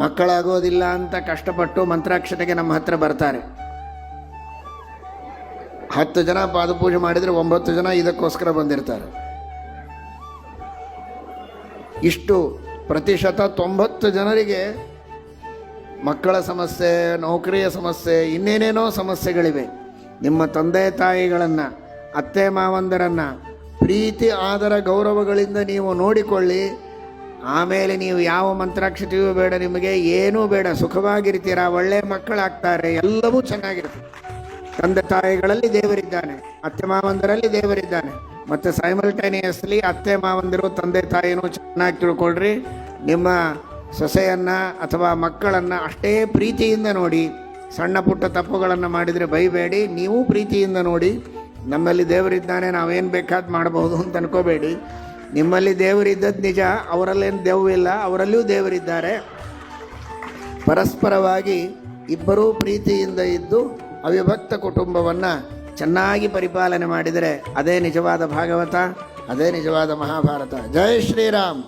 ಮಕ್ಕಳಾಗೋದಿಲ್ಲ ಅಂತ ಕಷ್ಟಪಟ್ಟು ಮಂತ್ರಾಕ್ಷತೆಗೆ ನಮ್ಮ ಹತ್ರ ಬರ್ತಾರೆ. 10 ಜನ ಪಾದಪೂಜೆ ಮಾಡಿದರೆ 9 ಜನ ಇದಕ್ಕೋಸ್ಕರ ಬಂದಿರ್ತಾರೆ. ಇಷ್ಟು ಪ್ರತಿಶತ 90 ಜನರಿಗೆ ಮಕ್ಕಳ ಸಮಸ್ಯೆ, ನೌಕರಿಯ ಸಮಸ್ಯೆ, ಇನ್ನೇನೇನೋ ಸಮಸ್ಯೆಗಳಿವೆ. ನಿಮ್ಮ ತಂದೆ ತಾಯಿಗಳನ್ನು, ಅತ್ತೆ ಮಾವಂದರನ್ನು ಪ್ರೀತಿ ಆದರ ಗೌರವಗಳಿಂದ ನೀವು ನೋಡಿಕೊಳ್ಳಿ. ಆಮೇಲೆ ನೀವು ಯಾವ ಮಂತ್ರಾಕ್ಷತೆಯೂ ಬೇಡ, ನಿಮಗೆ ಏನೂ ಬೇಡ, ಸುಖವಾಗಿರ್ತೀರ, ಒಳ್ಳೆಯ ಮಕ್ಕಳಾಗ್ತಾರೆ, ಎಲ್ಲವೂ ಚೆನ್ನಾಗಿರ್ತದೆ. ತಂದೆ ತಾಯಿಗಳಲ್ಲಿ ದೇವರಿದ್ದಾನೆ, ಅತ್ತೆ ಮಾವಂದರಲ್ಲಿ ದೇವರಿದ್ದಾನೆ. ಮತ್ತು ಸೈಮಲ್ಟೇನಿಯಸ್ಲಿ ಅತ್ತೆ ಮಾವಂದಿರು ತಂದೆ ತಾಯಿನೂ ಚೆನ್ನಾಗಿ ತಿಳ್ಕೊಳ್ರಿ. ನಿಮ್ಮ ಸೊಸೆಯನ್ನು ಅಥವಾ ಮಕ್ಕಳನ್ನು ಅಷ್ಟೇ ಪ್ರೀತಿಯಿಂದ ನೋಡಿ. ಸಣ್ಣ ಪುಟ್ಟ ತಪ್ಪುಗಳನ್ನು ಮಾಡಿದರೆ ಬೈಬೇಡಿ, ನೀವು ಪ್ರೀತಿಯಿಂದ ನೋಡಿ. ನಮ್ಮಲ್ಲಿ ದೇವರಿದ್ದಾನೆ, ನಾವೇನು ಬೇಕಾದ್ದು ಮಾಡಬಹುದು ಅಂತ ಅನ್ಕೋಬೇಡಿ. ನಿಮ್ಮಲ್ಲಿ ದೇವರಿದ್ದದ್ದು ನಿಜ, ಅವರಲ್ಲೇನು ದೆವ್ವಿಲ್ಲ, ಅವರಲ್ಲಿಯೂ ದೇವರಿದ್ದಾರೆ. ಪರಸ್ಪರವಾಗಿ ಇಬ್ಬರೂ ಪ್ರೀತಿಯಿಂದ ಇದ್ದು ಅವಿಭಕ್ತ ಕುಟುಂಬವನ್ನು ಚೆನ್ನಾಗಿ ಪರಿಪಾಲನೆ ಮಾಡಿದರೆ ಅದೇ ನಿಜವಾದ ಭಾಗವತ, ಅದೇ ನಿಜವಾದ ಮಹಾಭಾರತ. ಜೈ ಶ್ರೀರಾಮ್.